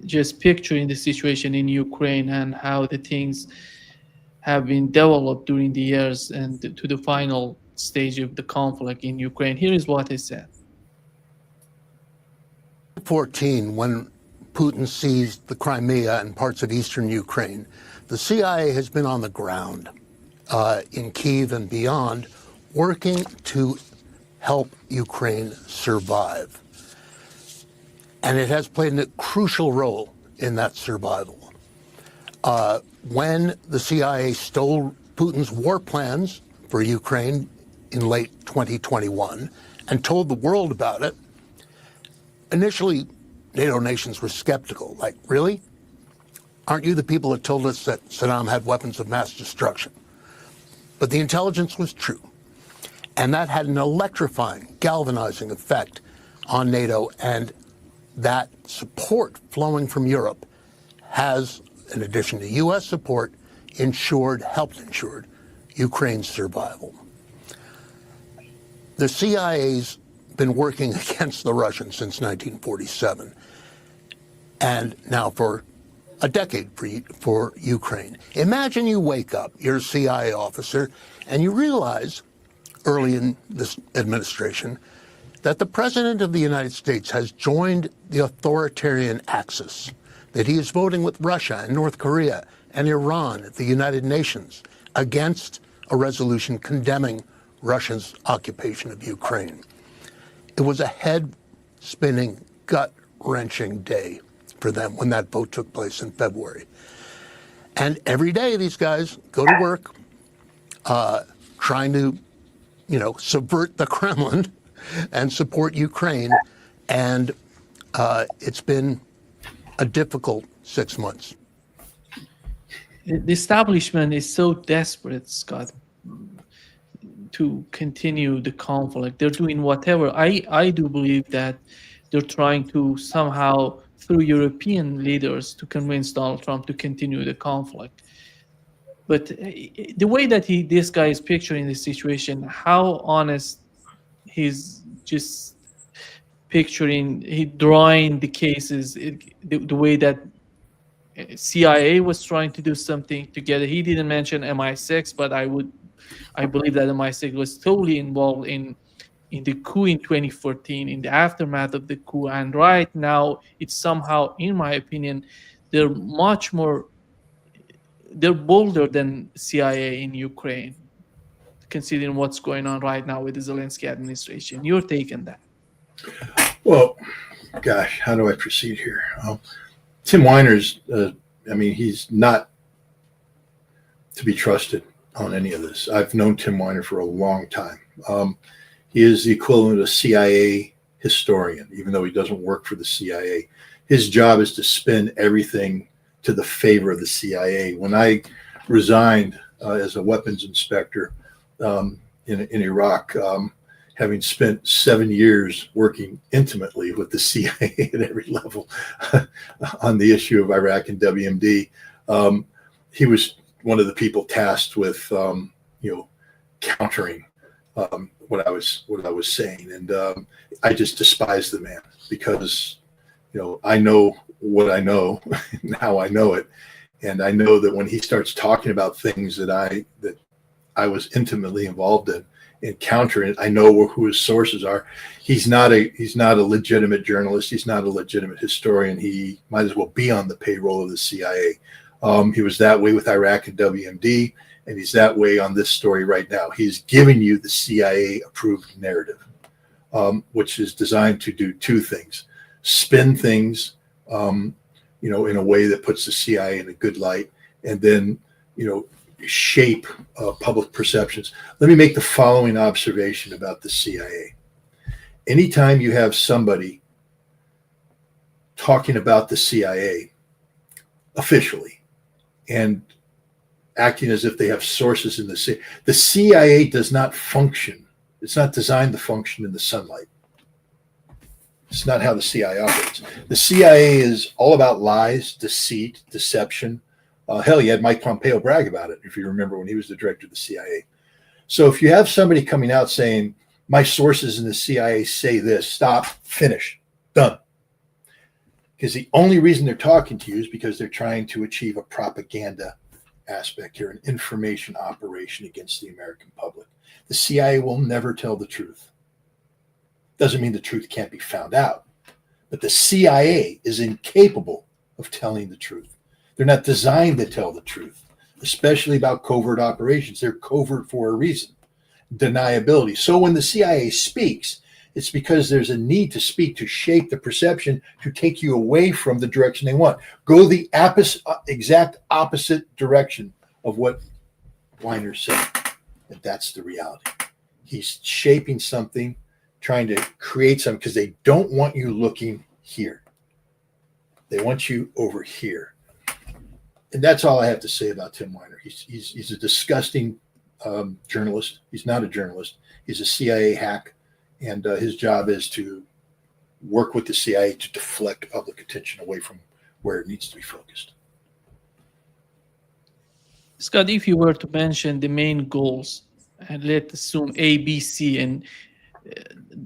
just picturing the situation in Ukraine and how the things have been developed during the years and to the final stage of the conflict in Ukraine. Here is what he said. 2014, when Putin seized the Crimea and parts of eastern Ukraine, the CIA has been on the ground in Kyiv and beyond, working to help Ukraine survive. And it has played a crucial role in that survival. When the CIA stole Putin's war plans for Ukraine in late 2021 and told the world about it, initially, NATO nations were skeptical. Like, really? Aren't you the people that told us that Saddam had weapons of mass destruction? But the intelligence was true. And that had an electrifying, galvanizing effect on NATO. And that support flowing from Europe has, in addition to U.S. support, helped ensure Ukraine's survival. The CIA's been working against the Russians since 1947, and now for a decade for Ukraine. Imagine you wake up, you're a CIA officer, and you realize early in this administration that the President of the United States has joined the authoritarian axis, that he is voting with Russia and North Korea and Iran at the United Nations against a resolution condemning Russia's occupation of Ukraine. It was a head-spinning, gut-wrenching day for them when that vote took place in February. And every day these guys go to work trying to, subvert the Kremlin and support Ukraine. And it's been a difficult 6 months. The establishment is so desperate, Scott, to continue the conflict. They're doing whatever. I do believe that they're trying to somehow, through European leaders, to convince Donald Trump to continue the conflict. But the way that this guy is picturing the situation, how honest he's just drawing the cases, the way that CIA was trying to do something together. He didn't mention MI6, but I believe that MI6 was totally involved in the coup in 2014, in the aftermath of the coup. And right now, it's somehow, in my opinion, they're bolder than CIA in Ukraine, considering what's going on right now with the Zelensky administration. Your take on that? Well, gosh, how do I proceed here? Tim Weiner's, he's not to be trusted on any of this. I've known Tim Weiner for a long time. He is the equivalent of a CIA historian, even though he doesn't work for the CIA. His job is to spin everything to the favor of the CIA. When I resigned as a weapons inspector in Iraq, having spent 7 years working intimately with the CIA at every level on the issue of Iraq and WMD, he was one of the people tasked with, countering what I was saying, and I just despise the man because I know what I know and how I know it. And I know that when he starts talking about things that I was intimately involved in and countering it, I know who his sources are. He's not a legitimate journalist. He's not a legitimate historian. He might as well be on the payroll of the CIA. He was that way with Iraq and WMD, and he's that way on this story right now. He's giving you the CIA approved narrative, which is designed to do two things: spin things, in a way that puts the CIA in a good light, and then, shape public perceptions. Let me make the following observation about the CIA. Anytime you have somebody talking about the CIA officially and acting as if they have sources in the CIA does not function. It's not designed to function in the sunlight. It's not how the CIA operates. The CIA is all about lies, deceit, deception. Hell, you had Mike Pompeo brag about it, if you remember, when he was the director of the CIA. So if you have somebody coming out saying, my sources in the CIA say this, stop, finish, done. Because the only reason they're talking to you is because they're trying to achieve a propaganda aspect here, an information operation against the American public. The CIA will never tell the truth. Doesn't mean the truth can't be found out, but the CIA is incapable of telling the truth. They're not designed to tell the truth, especially about covert operations. They're covert for a reason: deniability. So when the CIA speaks, it's because there's a need to speak to shape the perception, to take you away from the direction they want. Go the exact opposite direction of what Weiner said. And that's the reality. He's shaping something, trying to create something, because they don't want you looking here. They want you over here. And that's all I have to say about Tim Weiner. He's a disgusting journalist. He's not a journalist. He's a CIA hack. And his job is to work with the CIA to deflect public attention away from where it needs to be focused. Scott, if you were to mention the main goals, and let's assume A, B, C, and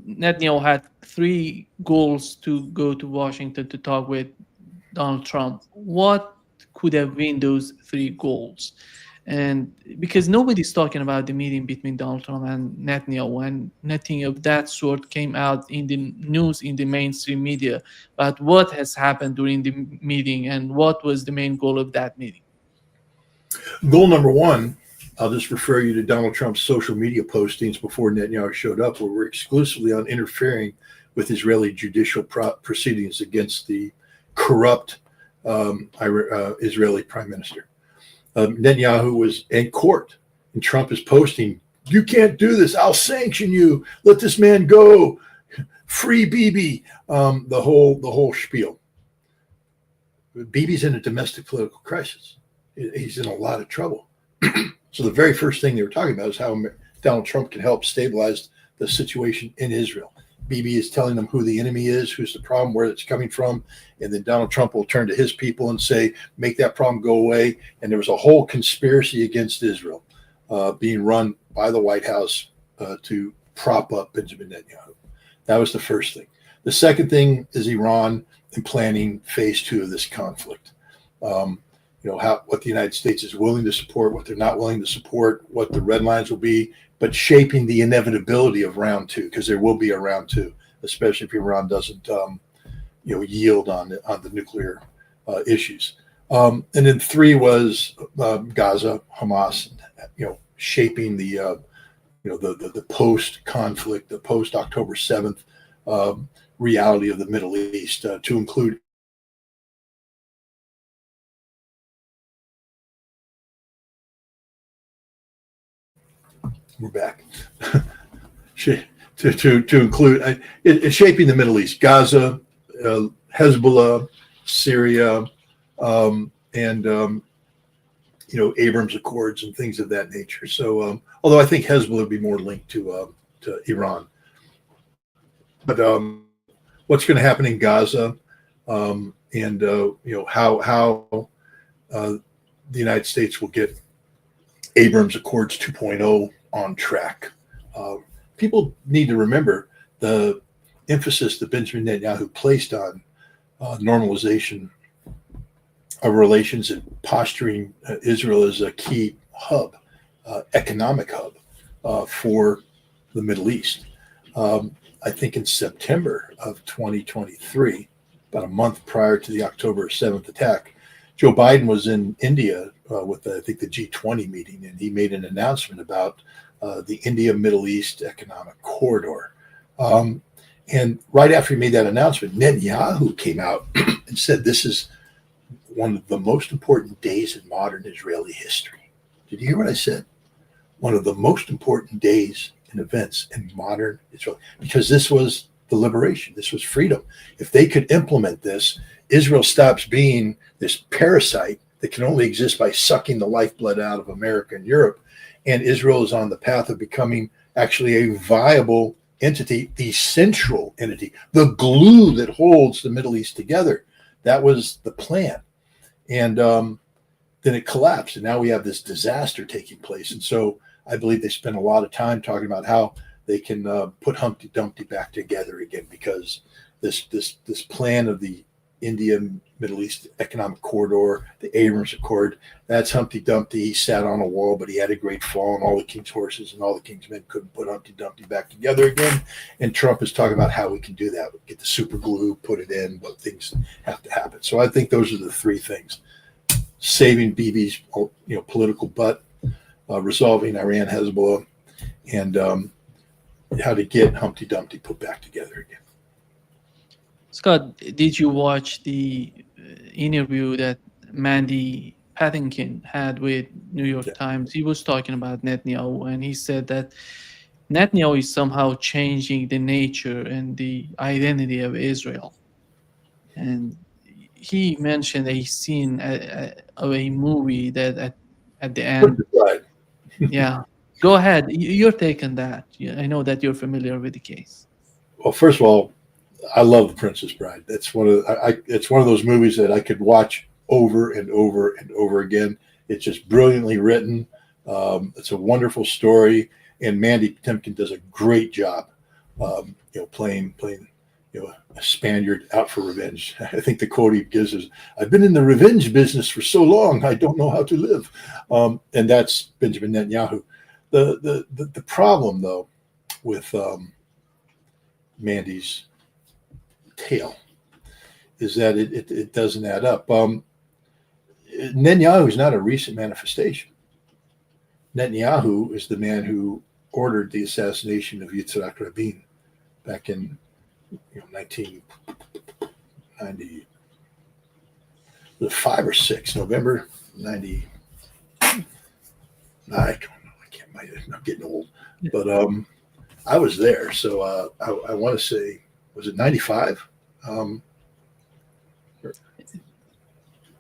Netanyahu had 3 goals to go to Washington to talk with Donald Trump, what could have been those 3 goals? And because nobody's talking about the meeting between Donald Trump and Netanyahu, and nothing of that sort came out in the news, in the mainstream media, about what has happened during the meeting and what was the main goal of that meeting. Goal number 1, I'll just refer you to Donald Trump's social media postings before Netanyahu showed up, where we're exclusively on interfering with Israeli judicial proceedings against the corrupt Israeli prime minister. Netanyahu was in court, and Trump is posting, "You can't do this. I'll sanction you. Let this man go. Free Bibi." The whole spiel. Bibi's in a domestic political crisis. He's in a lot of trouble. So the very first thing they were talking about is how Donald Trump can help stabilize the situation in Israel. Bibi is telling them who the enemy is, who's the problem, where it's coming from, and then Donald Trump will turn to his people and say, make that problem go away. And there was a whole conspiracy against Israel being run by the White House to prop up Benjamin Netanyahu. That was the first thing. The second thing is Iran and planning phase 2 of this conflict. What the United States is willing to support, what they're not willing to support, what the red lines will be, but shaping the inevitability of round 2, because there will be a round 2, especially if Iran doesn't, yield on the nuclear issues. And then 3 was Gaza, Hamas, shaping the post-conflict, the post-October 7th reality of the Middle East, to include we're back. to include shaping the Middle East, Gaza, Hezbollah, Syria, and Abrams Accords and things of that nature. So, although I think Hezbollah would be more linked to Iran, but what's going to happen in Gaza, and how the United States will get Abrams Accords 2.0 on track. People need to remember the emphasis that Benjamin Netanyahu placed on normalization of relations and posturing Israel as a key hub, economic hub for the Middle East. I think in September of 2023, about a month prior to the October 7th attack, Joe Biden was in India with, I think, the G20 meeting, and he made an announcement about the India-Middle East Economic Corridor. And right after he made that announcement, Netanyahu came out and said, this is one of the most important days in modern Israeli history. Did you hear what I said? One of the most important days and events in modern Israel, because this was the liberation. This was freedom. If they could implement this, Israel stops being this parasite that can only exist by sucking the lifeblood out of America and Europe. And Israel is on the path of becoming actually a viable entity, the central entity, the glue that holds the Middle East together. That was the plan. And then it collapsed. And now we have this disaster taking place. And so I believe they spent a lot of time talking about how they can put Humpty Dumpty back together again, because this plan of the India Middle East Economic Corridor, the Abrams Accord, that's Humpty Dumpty. He sat on a wall, but he had a great fall, and all the king's horses and all the king's men couldn't put Humpty Dumpty back together again. And Trump is talking about how we can do that. We get the super glue, put it in, but things have to happen. So I think those are the three things: saving Bibi's political butt, resolving Iran Hezbollah, and how to get Humpty Dumpty put back together again. Scott, did you watch the interview that Mandy Patinkin had with New York Times? He was talking about Netanyahu, and he said that Netanyahu is somehow changing the nature and the identity of Israel. And he mentioned a scene of a movie that at the end. Yeah. Go ahead. Your take on that. I know that you're familiar with the case. Well, first of all, I love The Princess Bride. That's it's one of those movies that I could watch over and over and over again. It's just brilliantly written. It's a wonderful story, and Mandy Patinkin does a great job, playing a Spaniard out for revenge. I think the quote he gives is, "I've been in the revenge business for so long, I don't know how to live," and that's Benjamin Netanyahu. The problem, though, with Mandy's tale is that it doesn't add up. Netanyahu is not a recent manifestation. Netanyahu is the man who ordered the assassination of Yitzhak Rabin back in 1995 or 6, November 90. I don't know. I'm getting old, but I was there, so I want to say, was it 95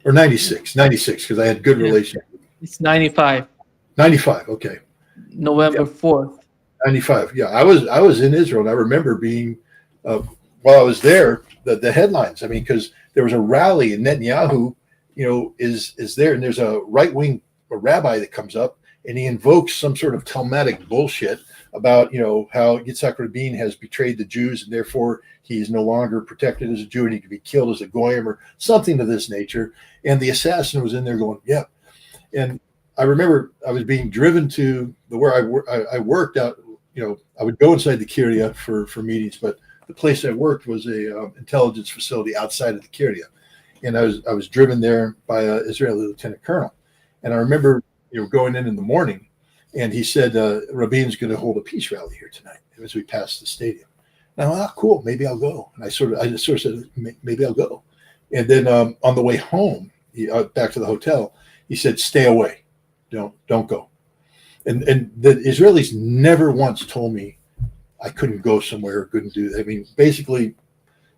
or 96? 96, because I had good relations. It's 95. 95, okay. November 4th. 95. Yeah, I was in Israel, and I remember being while I was there, the headlines. I mean, because there was a rally, and Netanyahu, is there, and there's a right-wing rabbi that comes up, and he invokes some sort of Talmudic bullshit about, how Yitzhak Rabin has betrayed the Jews, and therefore he is no longer protected as a Jew, and he could be killed as a goyim or something of this nature. And the assassin was in there going, yeah. And I remember I was being driven to where I worked out. I would go inside the Kiryat for meetings, but the place I worked was a intelligence facility outside of the Kiryat, and I was driven there by an Israeli lieutenant colonel. And I remember going in the morning, and he said, Rabin's going to hold a peace rally here tonight as we passed the stadium. And I went, cool, maybe I'll go. And I just sort of said, maybe I'll go. And then on the way home, back to the hotel, he said, stay away, don't go. And the Israelis never once told me I couldn't go somewhere or couldn't do that. I mean, basically,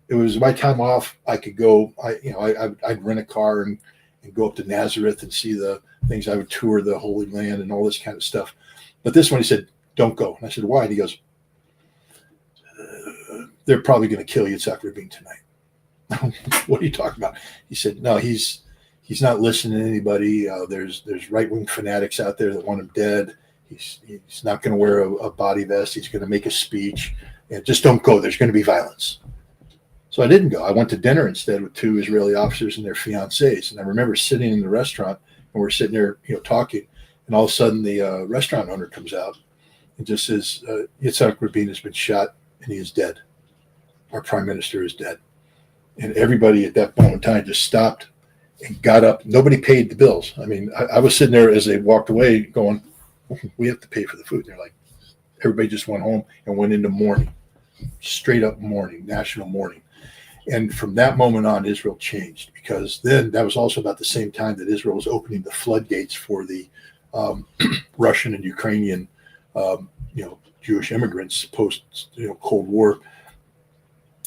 it was my time off. I could go. I'd rent a car and go up to Nazareth and see the things. I would tour the Holy Land and all this kind of stuff. But this one, he said, don't go. And I said, why? And he goes, they're probably going to kill Yitzhak Rabin tonight. What are you talking about? He said, no, he's not listening to anybody. There's right-wing fanatics out there that want him dead. He's not going to wear a body vest. He's going to make a speech. And just don't go. There's going to be violence. So I didn't go. I went to dinner instead with two Israeli officers and their fiancées. And I remember sitting in the restaurant, and we're sitting there, talking. And all of a sudden, the restaurant owner comes out and just says, Yitzhak Rabin has been shot and he is dead. Our prime minister is dead. And everybody at that moment in time just stopped and got up. Nobody paid the bills. I mean, I was sitting there as they walked away going, we have to pay for the food. And they're like, everybody just went home and went into mourning, straight up mourning, national mourning. And from that moment on, Israel changed, because then that was also about the same time that Israel was opening the floodgates for the Russian and Ukrainian, Jewish immigrants post, Cold War.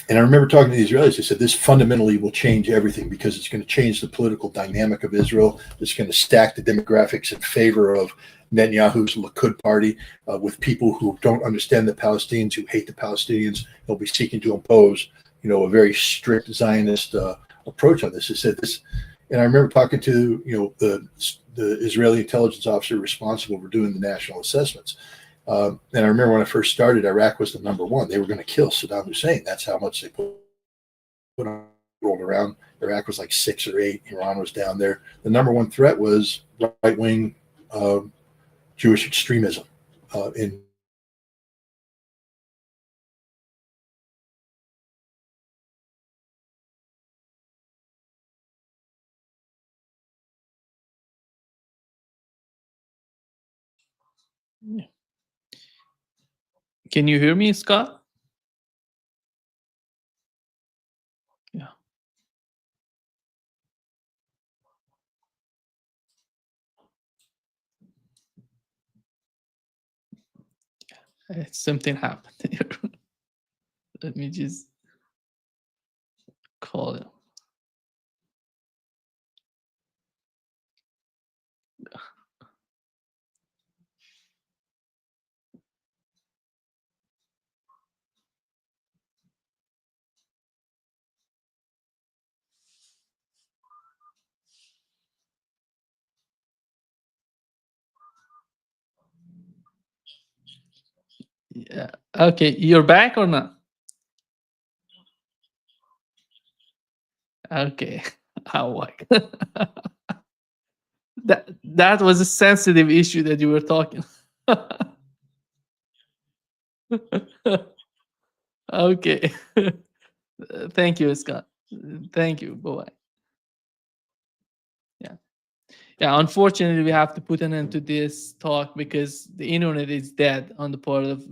And I remember talking to the Israelis. They said this fundamentally will change everything, because it's going to change the political dynamic of Israel. It's going to stack the demographics in favor of Netanyahu's Likud party with people who don't understand the Palestinians, who hate the Palestinians. They'll be seeking to impose, a very strict Zionist approach on this. They said this, and I remember talking to the Israeli intelligence officer responsible for doing the national assessments. And I remember when I first started, Iraq was the number one. They were going to kill Saddam Hussein. That's how much they put on, rolled around. Iraq was like 6 or 8. Iran was down there. The number one threat was right-wing Jewish extremism in Yeah. Can you hear me, Scott? Yeah. Something happened here. Let me just call it. Yeah. Okay, you're back or not? Okay. Oh my. That was a sensitive issue that you were talking. Okay. Thank you, Scott. Thank you. Bye-bye. Yeah. Yeah, unfortunately, we have to put an end to this talk because the internet is dead on the part of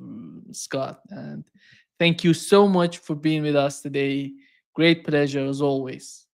Scott. And thank you so much for being with us today. Great pleasure as always.